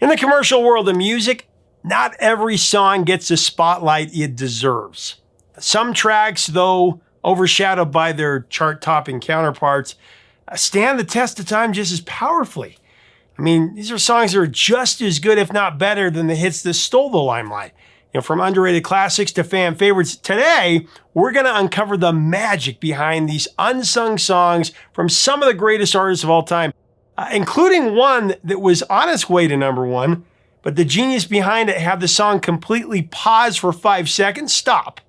In the commercial world of music, not every song gets the spotlight it deserves. Some tracks, though overshadowed by their chart-topping counterparts, stand the test of time just as powerfully. I mean, these are songs that are just as good, if not better, than the hits that stole the limelight. From underrated classics to fan favorites, today we're going to uncover the magic behind these unsung songs from some of the greatest artists of all time, including one that was on its way to number one, but the genius behind it had the song completely pause for 5 seconds, stop,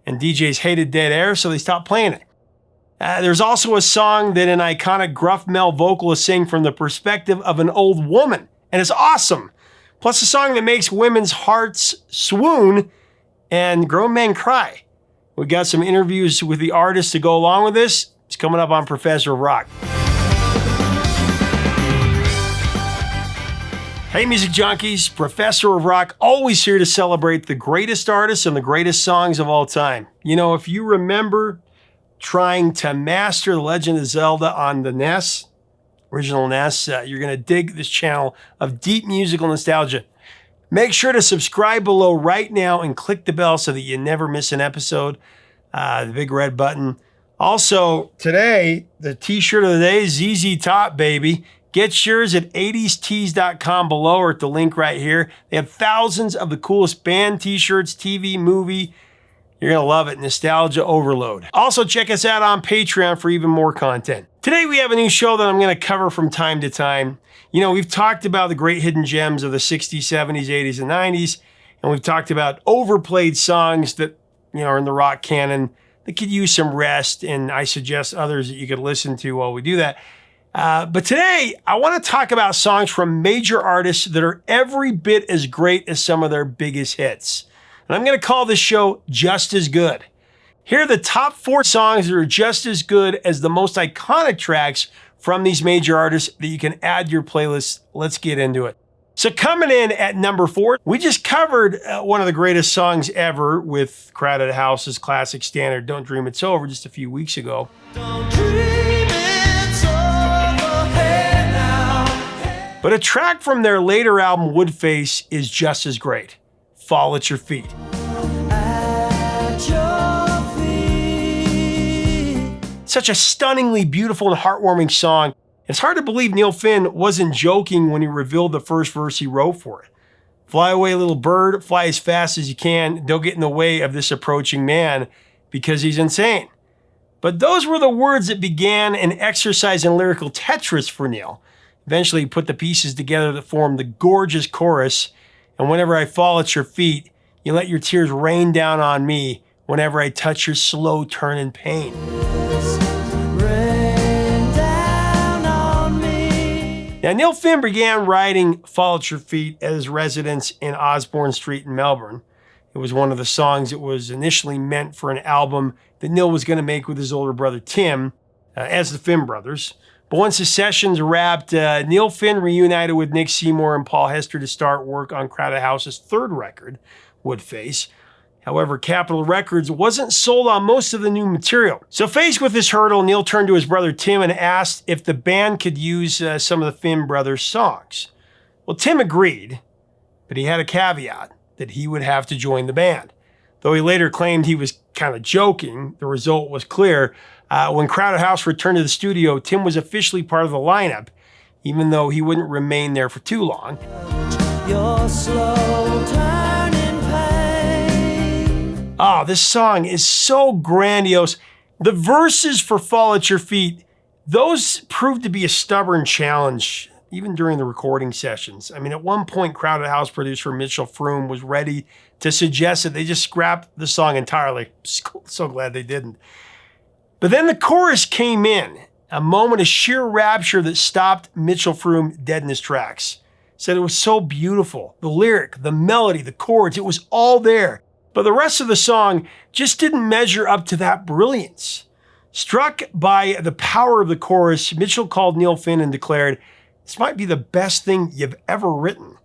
and DJs hated dead air, so they stopped playing it. There's also a song that an iconic gruff male vocalist sang from the perspective of an old woman, and it's awesome. Plus a song that makes women's hearts swoon and grown men cry. We got some interviews with the artists to go along with this. It's coming up on Professor of Rock. Hey music junkies, Professor of Rock, always here to celebrate the greatest artists and the greatest songs of all time. If you remember trying to master The Legend of Zelda on the NES, original NES, you're going to dig this channel of deep musical nostalgia. Make sure to subscribe below right now and click the bell so that you never miss an episode, the big red button. Also, today, the t-shirt of the day, ZZ Top, baby. Get yours at 80stees.com below or at the link right here. They have thousands of the coolest band t-shirts, TV, movie. You're going to love it. Nostalgia overload. Also, check us out on Patreon for even more content. Today, we have a new show that I'm going to cover from time to time. We've talked about the great hidden gems of the 60s, 70s, 80s, and 90s. And we've talked about overplayed songs that, are in the rock canon that could use some rest. And I suggest others that you could listen to while we do that. But today, I want to talk about songs from major artists that are every bit as great as some of their biggest hits. And I'm going to call this show Just As Good. Here are the top 4 songs that are just as good as the most iconic tracks from these major artists that you can add to your playlist. Let's get into it. So coming in at number 4, we just covered one of the greatest songs ever with Crowded House's classic standard, Don't Dream It's Over, just a few weeks ago. Don't dream it's over, hey now. But a track from their later album, Woodface, is just as great. Fall at Your Feet. Such a stunningly beautiful and heartwarming song. It's hard to believe Neil Finn wasn't joking when he revealed the first verse he wrote for it. Fly away, little bird, fly as fast as you can. Don't get in the way of this approaching man because he's insane. But those were the words that began an exercise in lyrical Tetris for Neil. Eventually, he put the pieces together that formed the gorgeous chorus. And whenever I fall at your feet, you let your tears rain down on me whenever I touch your slow turn in pain. Now, Neil Finn began writing Fall at Your Feet at his residence in Osborne Street in Melbourne. It was one of the songs that was initially meant for an album that Neil was going to make with his older brother Tim, as the Finn brothers. But once the sessions wrapped, Neil Finn reunited with Nick Seymour and Paul Hester to start work on Crowded House's third record, Woodface. However, Capitol Records wasn't sold on most of the new material. So faced with this hurdle, Neil turned to his brother Tim and asked if the band could use some of the Finn brothers' songs. Well, Tim agreed, but he had a caveat that he would have to join the band. Though he later claimed he was kind of joking, the result was clear. When Crowded House returned to the studio, Tim was officially part of the lineup, even though he wouldn't remain there for too long. Your slow turn in pain. Oh, this song is so grandiose. The verses for Fall at Your Feet, those proved to be a stubborn challenge, even during the recording sessions. I mean, at one point, Crowded House producer Mitchell Froome was ready to suggest that they just scrap the song entirely. So glad they didn't. But then the chorus came in, a moment of sheer rapture that stopped Mitchell Froome dead in his tracks. Said it was so beautiful. The lyric, the melody, the chords, it was all there. But the rest of the song just didn't measure up to that brilliance. Struck by the power of the chorus, Mitchell called Neil Finn and declared, "This might be the best thing you've ever written."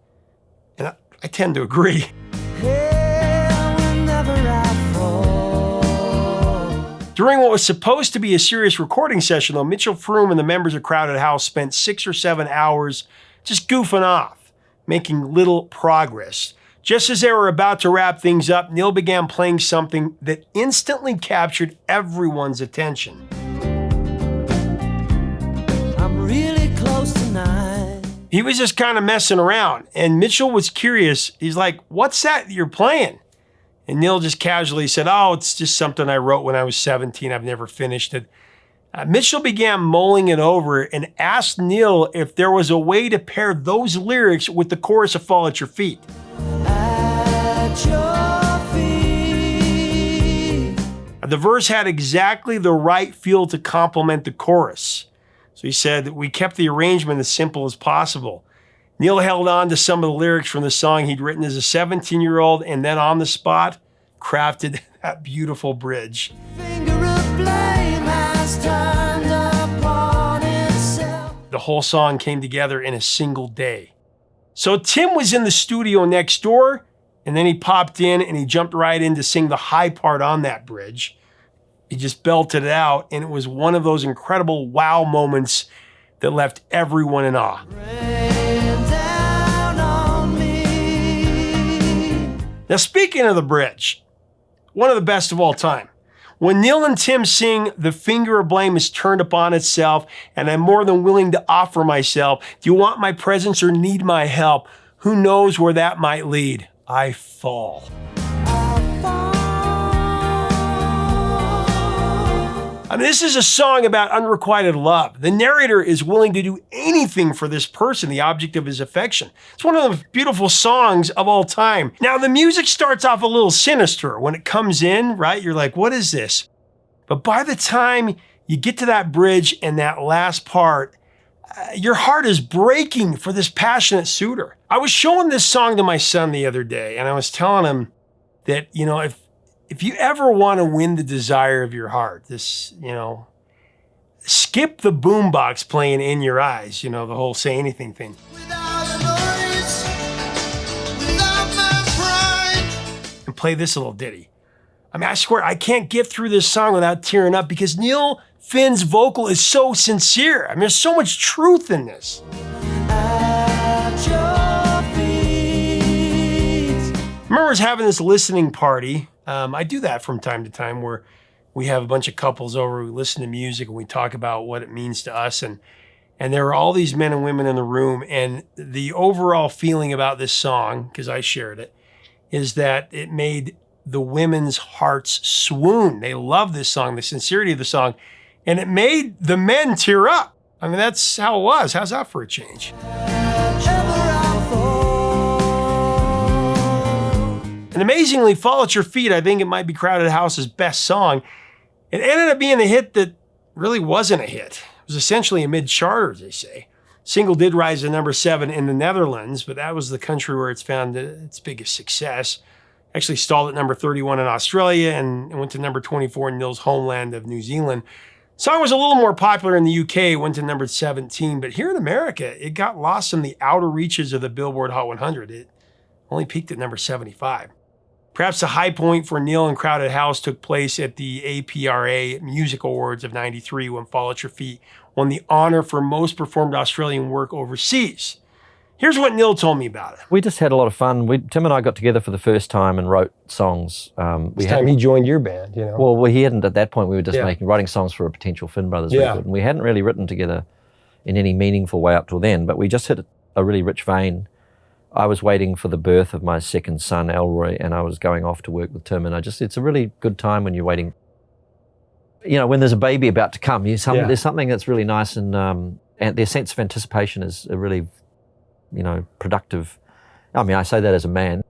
And I tend to agree. During what was supposed to be a serious recording session, though, Mitchell Froome and the members of Crowded House spent 6 or 7 hours just goofing off, making little progress. Just as they were about to wrap things up, Neil began playing something that instantly captured everyone's attention. I'm really close tonight. He was just kind of messing around, and Mitchell was curious. He's like, "What's that you're playing?" And Neil just casually said, "Oh, it's just something I wrote when I was 17. I've never finished it." Mitchell began mulling it over and asked Neil if there was a way to pair those lyrics with the chorus of Fall at Your Feet. At your feet. The verse had exactly the right feel to complement the chorus. So he said that we kept the arrangement as simple as possible. Neil held on to some of the lyrics from the song he'd written as a 17-year-old and then on the spot crafted that beautiful bridge. Finger of blame has turned upon itself. The whole song came together in a single day. So Tim was in the studio next door, and then he popped in and he jumped right in to sing the high part on that bridge. He just belted it out, and it was one of those incredible wow moments that left everyone in awe. Rain down on me. Now, speaking of the bridge, one of the best of all time. When Neil and Tim sing, "The finger of blame is turned upon itself, and I'm more than willing to offer myself. Do you want my presence or need my help? Who knows where that might lead? I fall." I mean, this is a song about unrequited love. The narrator is willing to do anything for this person, the object of his affection. It's one of the beautiful songs of all time. Now, the music starts off a little sinister. When it comes in, right, you're like, what is this? But by the time you get to that bridge and that last part, your heart is breaking for this passionate suitor. I was showing this song to my son the other day, and I was telling him that, you know, if you ever want to win the desire of your heart, this, you know, skip the boombox playing In Your Eyes, you know, the whole Say Anything thing. Without a noise, without my pride. And play this little ditty. I mean, I swear, I can't get through this song without tearing up because Neil Finn's vocal is so sincere. I mean, there's so much truth in this. At your feet. I remember I was having this listening party. I do that from time to time where we have a bunch of couples over, we listen to music and we talk about what it means to us. And there are all these men and women in the room. And the overall feeling about this song, because I shared it, is that it made the women's hearts swoon. They love this song, the sincerity of the song. And it made the men tear up. I mean, that's how it was. How's that for a change? And amazingly, Fall at Your Feet, I think it might be Crowded House's best song. It ended up being a hit that really wasn't a hit. It was essentially a mid-charter, as they say. Single did rise to number 7 in the Netherlands, but that was the country where it's found its biggest success. Actually stalled at number 31 in Australia and went to number 24 in Neil's homeland of New Zealand. The song was a little more popular in the UK, went to number 17, but here in America, it got lost in the outer reaches of the Billboard Hot 100. It only peaked at number 75. Perhaps the high point for Neil and Crowded House took place at the APRA Music Awards of '93 when Fall at Your Feet won the honor for most performed Australian work overseas. Here's what Neil told me about it. We just had a lot of fun. Tim and I got together for the first time and wrote songs. This time he joined your band, you know? Well, he hadn't at that point. We were just writing songs for a potential Finn Brothers record. And we hadn't really written together in any meaningful way up till then, but we just hit a really rich vein. I was waiting for the birth of my second son, Elroy, and I was going off to work with Tim. And it's a really good time when you're waiting. You know, when there's a baby about to come, there's something that's really nice, and their sense of anticipation is a really, you know, productive. I mean, I say that as a man.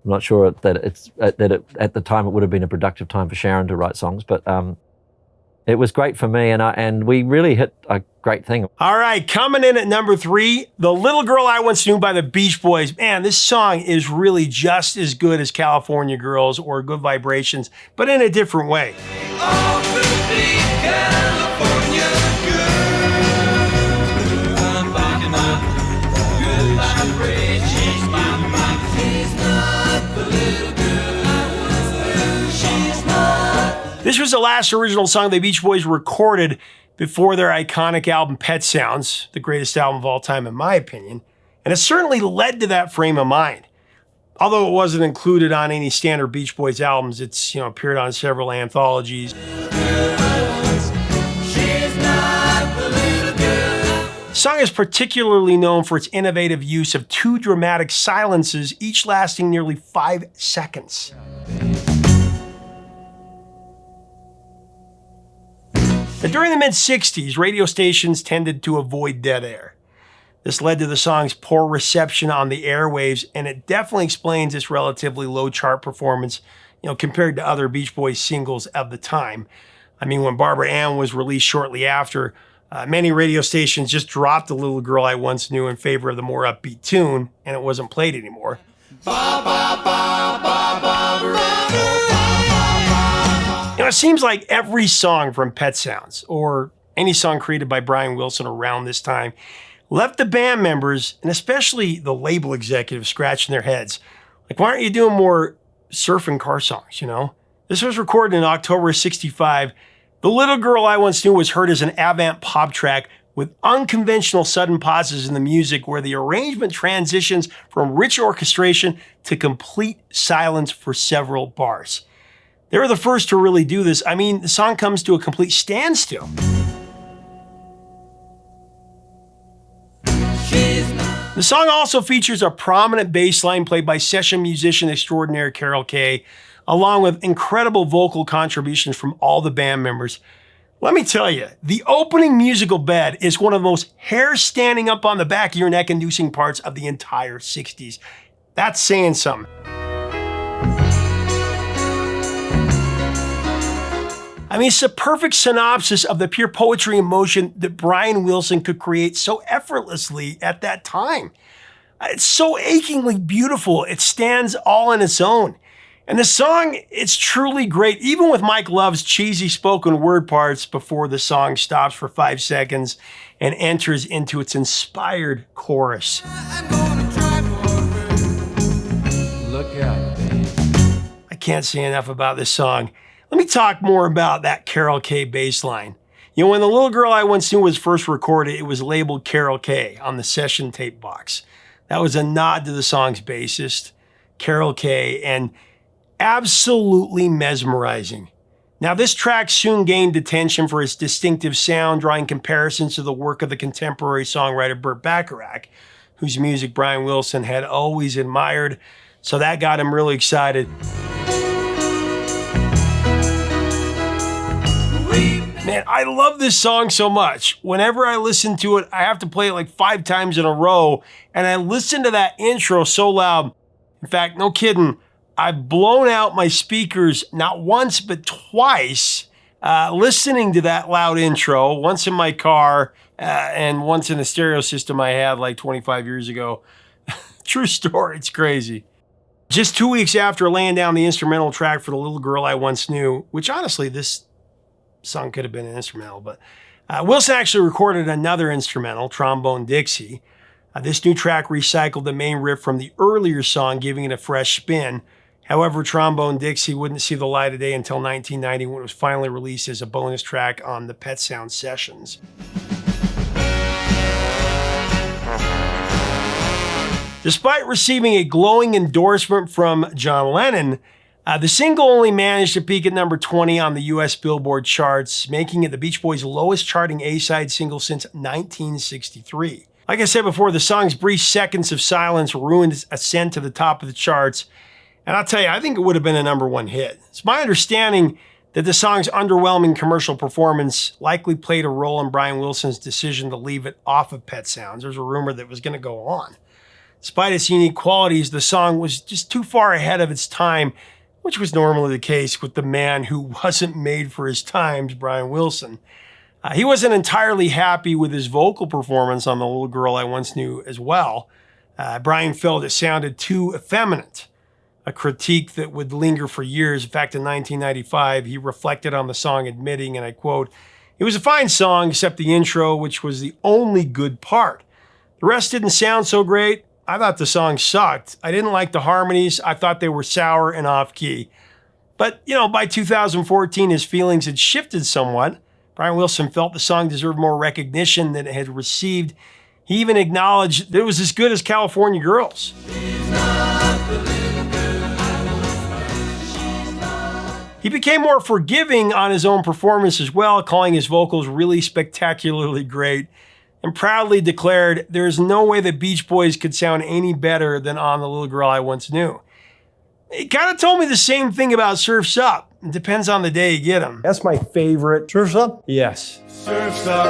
I'm not sure that at the time it would have been a productive time for Sharon to write songs, but it was great for me, and we really hit a great thing. All right, coming in at number 3, The Little Girl I Once Knew by the Beach Boys. Man, this song is really just as good as California Girls or Good Vibrations, but in a different way. This was the last original song the Beach Boys recorded before their iconic album Pet Sounds, the greatest album of all time in my opinion. And it certainly led to that frame of mind. Although it wasn't included on any standard Beach Boys albums, it's appeared on several anthologies. The song is particularly known for its innovative use of 2 dramatic silences, each lasting nearly 5 seconds. Now, during the mid-60s, radio stations tended to avoid dead air. This led to the song's poor reception on the airwaves, and it definitely explains its relatively low chart performance, compared to other Beach Boys singles of the time. I mean, when Barbara Ann was released shortly after, many radio stations just dropped The Little Girl I Once Knew in favor of the more upbeat tune, and it wasn't played anymore. It seems like every song from Pet Sounds, or any song created by Brian Wilson around this time, left the band members, and especially the label executives, scratching their heads. Like, why aren't you doing more surfing car songs, This was recorded in October of '65. The Little Girl I Once Knew was heard as an avant pop track with unconventional sudden pauses in the music where the arrangement transitions from rich orchestration to complete silence for several bars. They were the first to really do this. I mean, the song comes to a complete standstill. The song also features a prominent bass line played by session musician extraordinaire Carol Kaye, along with incredible vocal contributions from all the band members. Let me tell you, the opening musical bed is one of the most hair standing up on the back of your neck inducing parts of the entire 60s. That's saying something. I mean, it's a perfect synopsis of the pure poetry and emotion that Brian Wilson could create so effortlessly at that time. It's so achingly beautiful. It stands all on its own. And the song, it's truly great, even with Mike Love's cheesy spoken word parts before the song stops for 5 seconds and enters into its inspired chorus. Look out, babe. I can't say enough about this song. Let me talk more about that Carol Kaye bass line. When The Little Girl I Once Knew was first recorded, it was labeled Carol Kaye on the session tape box. That was a nod to the song's bassist, Carol Kaye, and absolutely mesmerizing. Now, this track soon gained attention for its distinctive sound, drawing comparisons to the work of the contemporary songwriter Burt Bacharach, whose music Brian Wilson had always admired, so that got him really excited. Man, I love this song so much. Whenever I listen to it, I have to play it like 5 times in a row, and I listen to that intro so loud. In fact, no kidding, I've blown out my speakers not once but twice listening to that loud intro, once in my car and once in a stereo system I had like 25 years ago. True story, it's crazy. Just 2 weeks after laying down the instrumental track for The Little Girl I Once Knew, which honestly, this song could have been an instrumental, but Wilson actually recorded another instrumental, Trombone Dixie. This new track recycled the main riff from the earlier song, giving it a fresh spin. However, Trombone Dixie wouldn't see the light of day until 1990 when it was finally released as a bonus track on the Pet Sounds sessions. Despite receiving a glowing endorsement from John Lennon, the single only managed to peak at number 20 on the US Billboard charts, making it the Beach Boys' lowest charting A-side single since 1963. Like I said before, the song's brief seconds of silence ruined its ascent to the top of the charts, and I'll tell you, I think it would have been a number 1 hit. It's my understanding that the song's underwhelming commercial performance likely played a role in Brian Wilson's decision to leave it off of Pet Sounds. There's a rumor that it was going to go on. Despite its unique qualities, the song was just too far ahead of its time, which was normally the case with the man who wasn't made for his times, Brian Wilson. He wasn't entirely happy with his vocal performance on The Little Girl I Once Knew as well. Brian felt it sounded too effeminate, a critique that would linger for years. In fact, in 1995, he reflected on the song, admitting, and I quote, "It was a fine song except the intro, which was the only good part. The rest didn't sound so great. I thought the song sucked. I didn't like the harmonies. I thought they were sour and off-key." But, by 2014, his feelings had shifted somewhat. Brian Wilson felt the song deserved more recognition than it had received, He even acknowledged that it was as good as California Girls. He became more forgiving on his own performance as well, calling his vocals really spectacularly great, and proudly declared, "There's no way the Beach Boys could sound any better than on The Little Girl I Once Knew." He kind of told me the same thing about Surf's Up. It depends on the day you get him. That's my favorite. Surf's Up? Yes. Surf's up.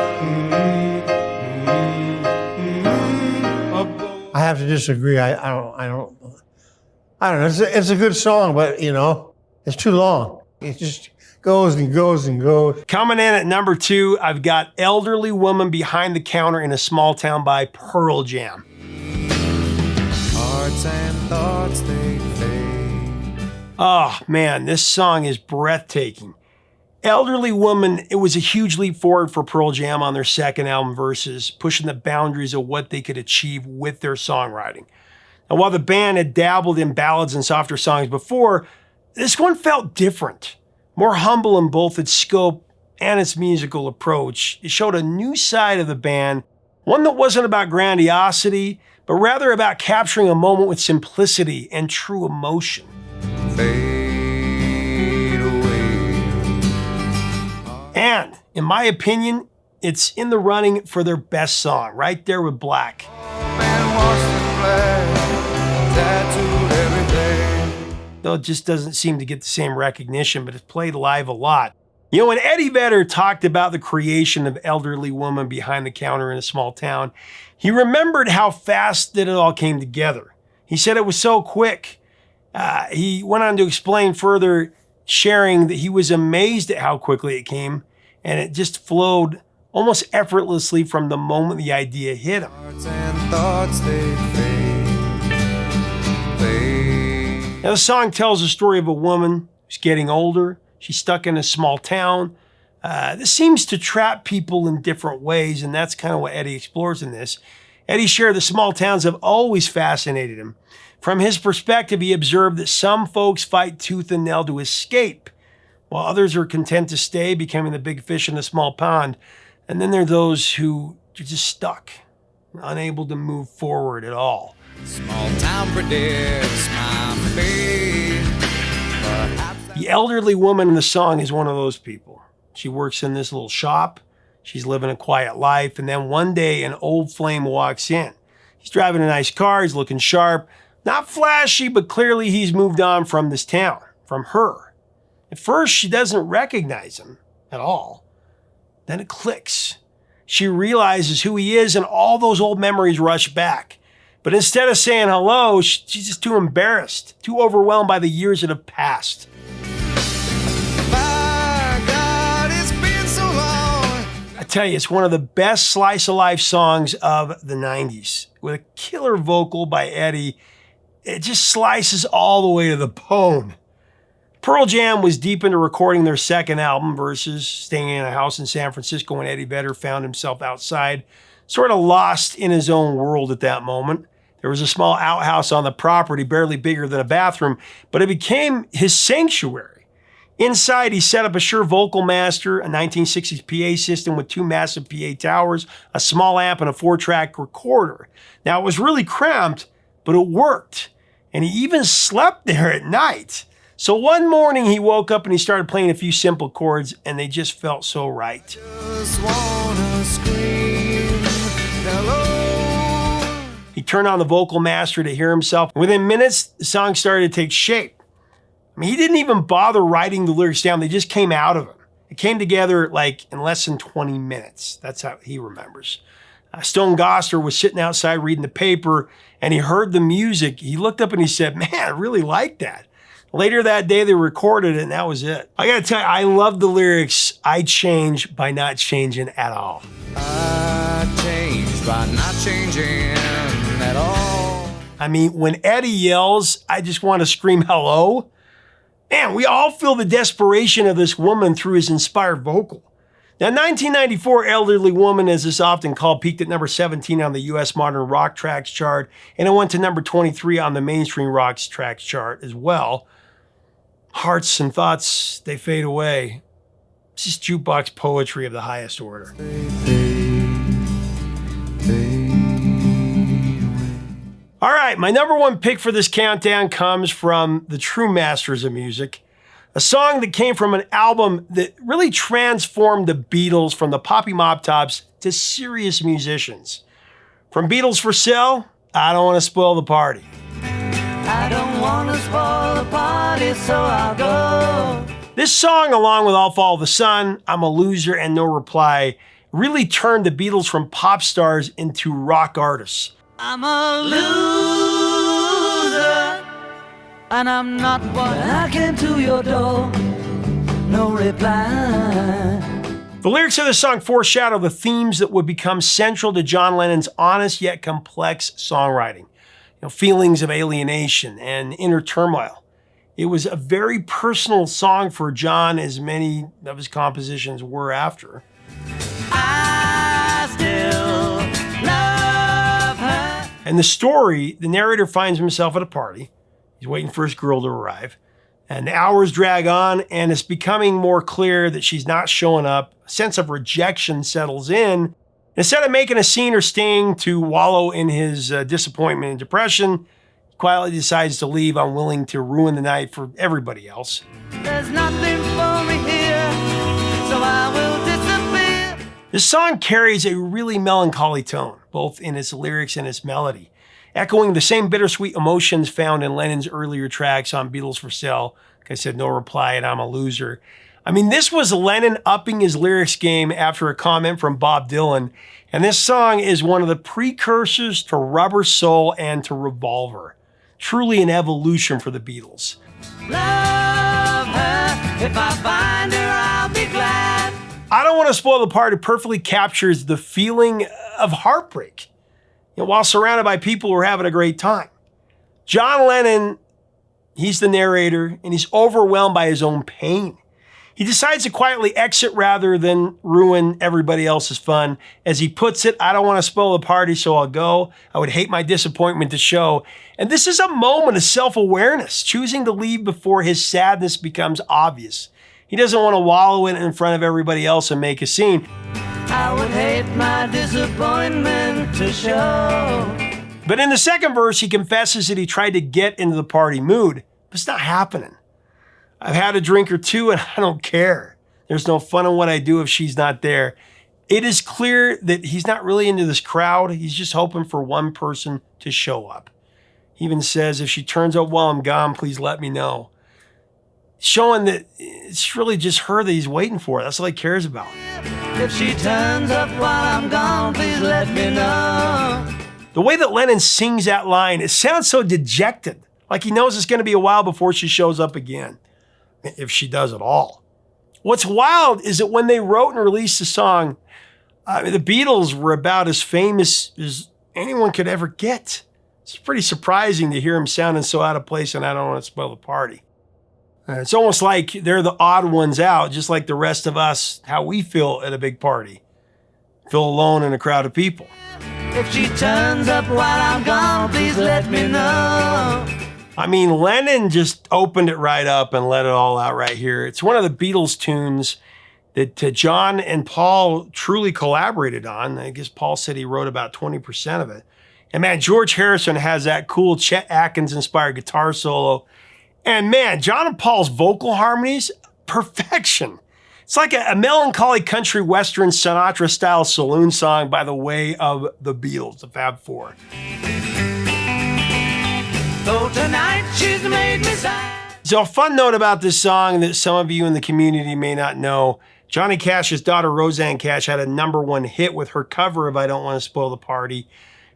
I have to disagree. I don't know. It's a good song, but you know, it's too long. It just goes and goes and goes. Coming in at number 2, I've got Elderly Woman Behind the Counter in a Small Town by Pearl Jam. Hearts and thoughts, they fade. Oh man, this song is breathtaking. Elderly Woman, it was a huge leap forward for Pearl Jam on their second album, Versus, pushing the boundaries of what they could achieve with their songwriting. Now, while the band had dabbled in ballads and softer songs before, this one felt different, more humble in both its scope and its musical approach. It showed a new side of the band, one that wasn't about grandiosity, but rather about capturing a moment with simplicity and true emotion. Fade away. And, in my opinion, it's in the running for their best song, right there with Black. Man washed in black, tattooed everything. Though it just doesn't seem to get the same recognition, but it's played live a lot. You know, when Eddie Vedder talked about the creation of Elderly Woman Behind the Counter in a Small Town, he remembered how fast that it all came together. He said it was so quick. He went on to explain further, sharing that he was amazed at how quickly it came, and it just flowed almost effortlessly from the moment the idea hit him. Hearts and thoughts, they fade. Now, the song tells the story of a woman who's getting older. She's stuck in a small town. This seems to trap people in different ways, and that's kind of what Eddie explores in this. Eddie shared that small towns have always fascinated him. From his perspective, he observed that some folks fight tooth and nail to escape, while others are content to stay, becoming the big fish in a small pond. And then there are those who are just stuck, unable to move forward at all. Small town predicts my fate. The elderly woman in the song is one of those people. She works in this little shop. She's living a quiet life. And then one day, an old flame walks in. He's driving a nice car. He's looking sharp. Not flashy, but clearly he's moved on from this town, from her. At first, she doesn't recognize him at all. Then it clicks. She realizes who he is, and all those old memories rush back. But instead of saying hello, she's just too embarrassed, too overwhelmed by the years that have passed. My God, it's been so long. I tell you, it's one of the best slice of life songs of the 90s. With a killer vocal by Eddie, it just slices all the way to the bone. Pearl Jam was deep into recording their second album, Versus, staying in a house in San Francisco when Eddie Vedder found himself outside, sort of lost in his own world at that moment. There was a small outhouse on the property, barely bigger than a bathroom, but it became his sanctuary. Inside, he set up a Shure Vocal Master, a 1960s PA system with 2 massive PA towers, a small amp, and a 4-track recorder. Now, it was really cramped, but it worked. And he even slept there at night. So one morning, he woke up and he started playing a few simple chords, and they just felt so right. Just wanna scream hello. He turned on the Vocal Master to hear himself. Within minutes, the song started to take shape. I mean, he didn't even bother writing the lyrics down. They just came out of him. It came together like in less than 20 minutes. That's how he remembers. Stone Goster was sitting outside reading the paper, and he heard the music. He looked up and he said, "Man, I really like that." Later that day, they recorded it, and that was it. I gotta tell you, I love the lyrics, "I change by not changing at all." I changed by not changing at all. I mean, when Eddie yells, "I just want to scream hello," man, we all feel the desperation of this woman through his inspired vocal. Now, 1994, Elderly Woman, as it's often called, peaked at number 17 on the US Modern Rock Tracks chart, and it went to number 23 on the Mainstream Rock Tracks chart as well. Hearts and thoughts, they fade away. This is jukebox poetry of the highest order. Fade, fade. All right, my number one pick for this countdown comes from the true masters of music. A song that came from an album that really transformed the Beatles from the poppy mop tops to serious musicians. From Beatles for Sale, I Don't Want to Spoil the Party. I don't want to spoil the party, so I'll go. This song, along with I'll Follow the Sun, I'm a Loser, and No Reply, really turned the Beatles from pop stars into rock artists. I'm a loser, and I'm not what I came to your door. No reply. The lyrics of the song foreshadow the themes that would become central to John Lennon's honest yet complex songwriting. Feelings of alienation and inner turmoil. It was a very personal song for John, as many of his compositions were after. I still love her. And the story, the narrator finds himself at a party. He's waiting for his girl to arrive. And the hours drag on, and it's becoming more clear that she's not showing up. A sense of rejection settles in. Instead of making a scene or staying to wallow in his disappointment and depression, he quietly decides to leave, unwilling to ruin the night for everybody else. There's nothing for me here, so I will disappear. This song carries a really melancholy tone, both in its lyrics and its melody, echoing the same bittersweet emotions found in Lennon's earlier tracks on Beatles for Sale. Like I said, No Reply and I'm a Loser. I mean, this was Lennon upping his lyrics game after a comment from Bob Dylan. And this song is one of the precursors to Rubber Soul and to Revolver. Truly an evolution for the Beatles. Love her. If I find her, I'll be glad. I Don't Want to Spoil the Party perfectly captures the feeling of heartbreak, while surrounded by people who are having a great time. John Lennon, he's the narrator, and he's overwhelmed by his own pain. He decides to quietly exit rather than ruin everybody else's fun. As he puts it, I don't want to spoil the party, so I'll go. I would hate my disappointment to show. And this is a moment of self-awareness, choosing to leave before his sadness becomes obvious. He doesn't want to wallow in it in front of everybody else and make a scene. I would hate my disappointment to show. But in the second verse, he confesses that he tried to get into the party mood, but it's not happening. I've had a drink or two and I don't care. There's no fun in what I do if she's not there. It is clear that he's not really into this crowd. He's just hoping for one person to show up. He even says, if she turns up while I'm gone, please let me know. Showing that it's really just her that he's waiting for. That's all he cares about. If she turns up while I'm gone, please let me know. The way that Lennon sings that line, it sounds so dejected. Like he knows it's going to be a while before she shows up again. If she does at all. What's wild is that when they wrote and released the song, the Beatles were about as famous as anyone could ever get. It's pretty surprising to hear him sounding so out of place and I Don't Want to Spoil the Party. It's almost like they're the odd ones out, just like the rest of us, how we feel at a big party. Feel alone in a crowd of people. If she turns up while I'm gone, please let me know. I mean, Lennon just opened it right up and let it all out right here. It's one of the Beatles tunes that John and Paul truly collaborated on. I guess Paul said he wrote about 20% of it. And man, George Harrison has that cool Chet Atkins-inspired guitar solo. And man, John and Paul's vocal harmonies, perfection. It's like a melancholy country western Sinatra-style saloon song by the way of the Beatles, the Fab Four. Though tonight she's made me sad. So a fun note about this song that some of you in the community may not know, Johnny Cash's daughter Roseanne Cash had a #1 hit with her cover of I Don't Want to Spoil the Party.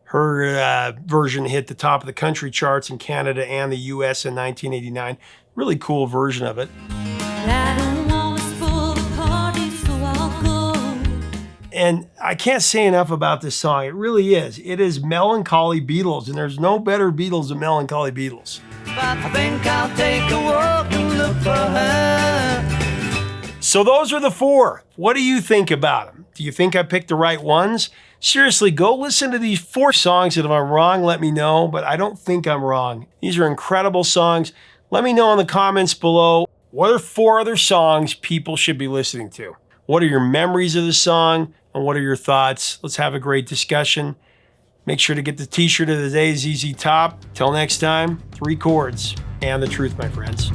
Her version hit the top of the country charts in Canada and the US in 1989. Really cool version of it. I don't want to spoil the party, so I'll go. And I can't say enough about this song. It really is. It is melancholy Beatles, and there's no better Beatles than melancholy Beatles. But I think I'll take a walk and look for her. So those are the four. What do you think about them? Do you think I picked the right ones? Seriously, go listen to these 4 songs, and if I'm wrong, let me know, but I don't think I'm wrong. These are incredible songs. Let me know in the comments below, what are 4 other songs people should be listening to? What are your memories of the song, and what are your thoughts? Let's have a great discussion. Make sure to get the t-shirt of the day, ZZ Top. Till next time, 3 chords and the truth, my friends.